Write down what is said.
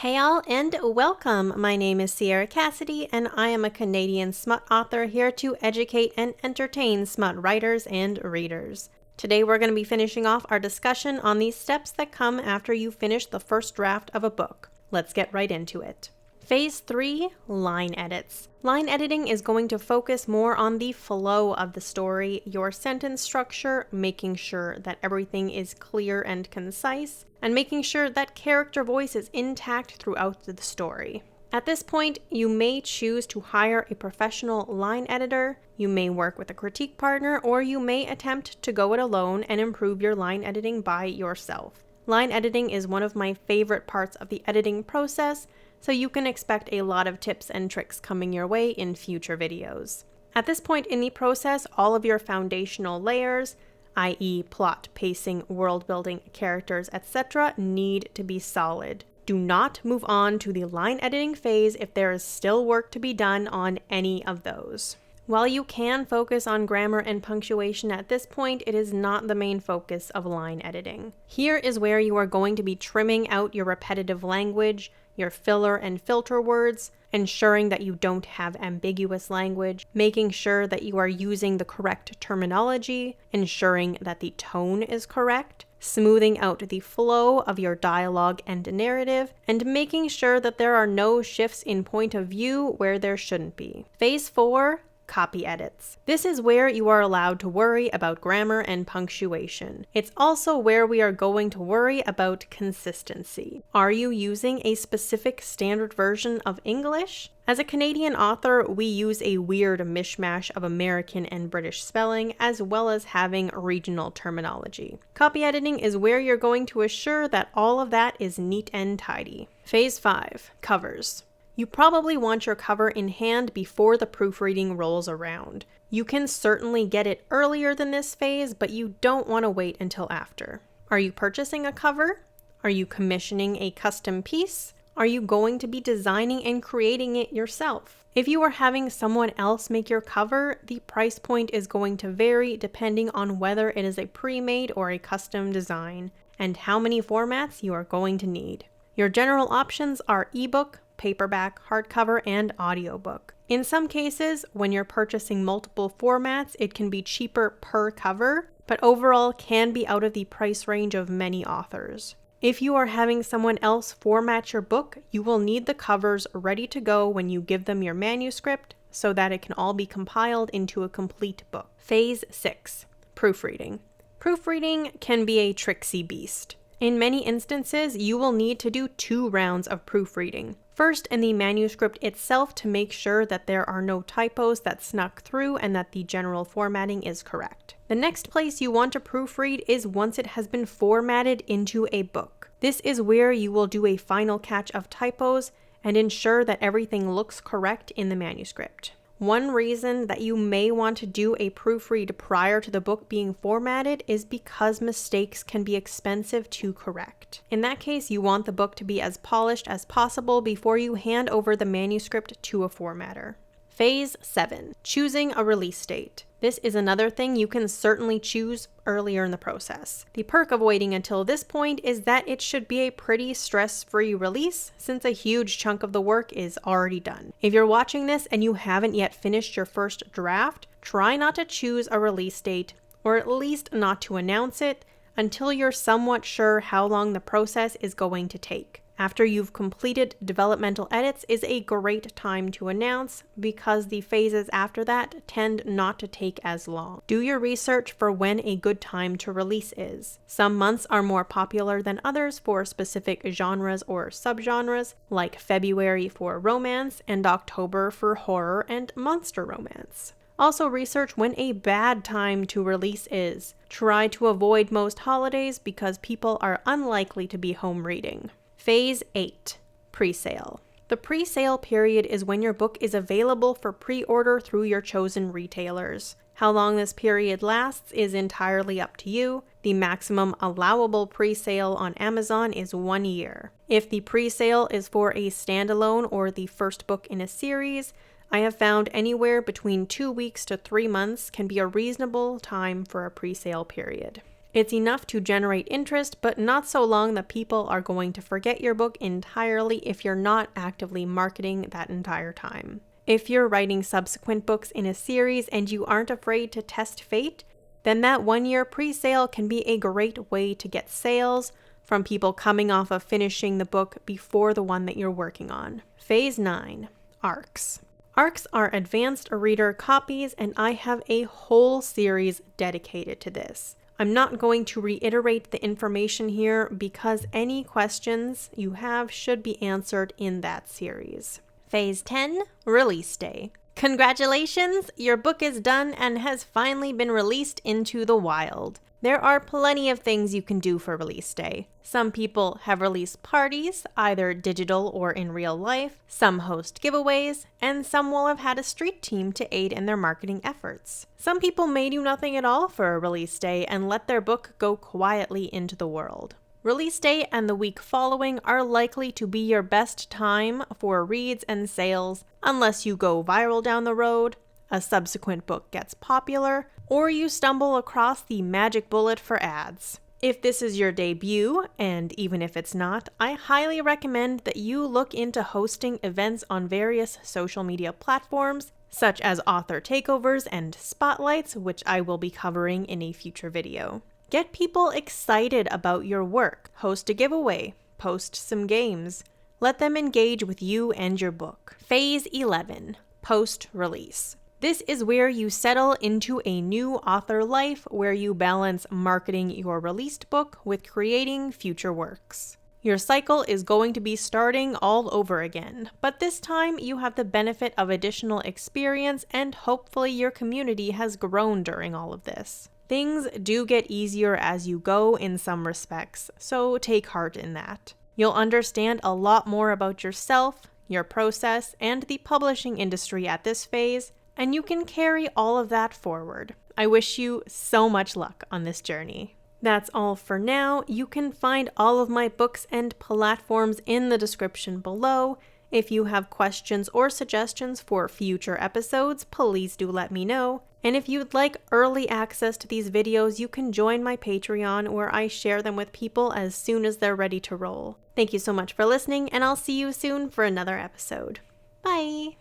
Hey all, and welcome! My name is Sierra Cassidy, and I am a Canadian smut author here to educate and entertain smut writers and readers. Today we're going to be finishing off our discussion on these steps that come after you finish the first draft of a book. Let's get right into it. Phase 3, line edits. Line editing is going to focus more on the flow of the story, your sentence structure, making sure that everything is clear and concise, and making sure that character voice is intact throughout the story. At this point, you may choose to hire a professional line editor, you may work with a critique partner, or you may attempt to go it alone and improve your line editing by yourself. Line editing is one of my favorite parts of the editing process, so you can expect a lot of tips and tricks coming your way in future videos. At this point in the process, all of your foundational layers, i.e. plot, pacing, world building, characters, etc., need to be solid. Do not move on to the line editing phase if there is still work to be done on any of those. While you can focus on grammar and punctuation at this point, it is not the main focus of line editing. Here is where you are going to be trimming out your repetitive language, your filler and filter words, ensuring that you don't have ambiguous language, making sure that you are using the correct terminology, ensuring that the tone is correct, smoothing out the flow of your dialogue and narrative, and making sure that there are no shifts in point of view where there shouldn't be. Phase 4, copy edits. This is where you are allowed to worry about grammar and punctuation. It's also where we are going to worry about consistency. Are you using a specific standard version of English? As a Canadian author, we use a weird mishmash of American and British spelling, as well as having regional terminology. Copy editing is where you're going to assure that all of that is neat and tidy. Phase 5, covers. You probably want your cover in hand before the proofreading rolls around. You can certainly get it earlier than this phase, but you don't want to wait until after. Are you purchasing a cover? Are you commissioning a custom piece? Are you going to be designing and creating it yourself? If you are having someone else make your cover, the price point is going to vary depending on whether it is a pre-made or a custom design, and how many formats you are going to need. Your general options are ebook, paperback, hardcover, and audiobook. In some cases, when you're purchasing multiple formats, it can be cheaper per cover, but overall can be out of the price range of many authors. If you are having someone else format your book, you will need the covers ready to go when you give them your manuscript so that it can all be compiled into a complete book. Phase 6, proofreading. Proofreading can be a tricksy beast. In many instances, you will need to do 2 rounds of proofreading. First, in the manuscript itself to make sure that there are no typos that snuck through and that the general formatting is correct. The next place you want to proofread is once it has been formatted into a book. This is where you will do a final catch of typos and ensure that everything looks correct in the manuscript. One reason that you may want to do a proofread prior to the book being formatted is because mistakes can be expensive to correct. In that case, you want the book to be as polished as possible before you hand over the manuscript to a formatter. Phase 7, choosing a release date. This is another thing you can certainly choose earlier in the process. The perk of waiting until this point is that it should be a pretty stress-free release since a huge chunk of the work is already done. If you're watching this and you haven't yet finished your first draft, try not to choose a release date, or at least not to announce it, until you're somewhat sure how long the process is going to take. After you've completed developmental edits is a great time to announce because the phases after that tend not to take as long. Do your research for when a good time to release is. Some months are more popular than others for specific genres or subgenres, like February for romance and October for horror and monster romance. Also research when a bad time to release is. Try to avoid most holidays because people are unlikely to be home reading. Phase 8, pre-sale. The pre-sale period is when your book is available for pre-order through your chosen retailers. How long this period lasts is entirely up to you. The maximum allowable pre-sale on Amazon is 1 year. If the pre-sale is for a standalone or the first book in a series, I have found anywhere between 2 weeks to 3 months can be a reasonable time for a pre-sale period. It's enough to generate interest, but not so long that people are going to forget your book entirely if you're not actively marketing that entire time. If you're writing subsequent books in a series and you aren't afraid to test fate, then that 1-year pre-sale can be a great way to get sales from people coming off of finishing the book before the one that you're working on. Phase 9, ARCs. ARCs are advanced reader copies, and I have a whole series dedicated to this. I'm not going to reiterate the information here because any questions you have should be answered in that series. Phase 10, Release Day. Congratulations! Your book is done and has finally been released into the wild. There are plenty of things you can do for release day. Some people have release parties, either digital or in real life. Some host giveaways, and some will have had a street team to aid in their marketing efforts. Some people may do nothing at all for a release day and let their book go quietly into the world. Release day and the week following are likely to be your best time for reads and sales unless you go viral down the road, a subsequent book gets popular, or you stumble across the magic bullet for ads. If this is your debut, and even if it's not, I highly recommend that you look into hosting events on various social media platforms, such as author takeovers and spotlights, which I will be covering in a future video. Get people excited about your work, host a giveaway, post some games. Let them engage with you and your book. Phase 11, post-release. This is where you settle into a new author life where you balance marketing your released book with creating future works. Your cycle is going to be starting all over again, but this time you have the benefit of additional experience and hopefully your community has grown during all of this. Things do get easier as you go in some respects, so take heart in that. You'll understand a lot more about yourself, your process, and the publishing industry at this phase, and you can carry all of that forward. I wish you so much luck on this journey. That's all for now. You can find all of my books and platforms in the description below. If you have questions or suggestions for future episodes, please do let me know. And if you'd like early access to these videos, you can join my Patreon where I share them with people as soon as they're ready to roll. Thank you so much for listening, and I'll see you soon for another episode. Bye!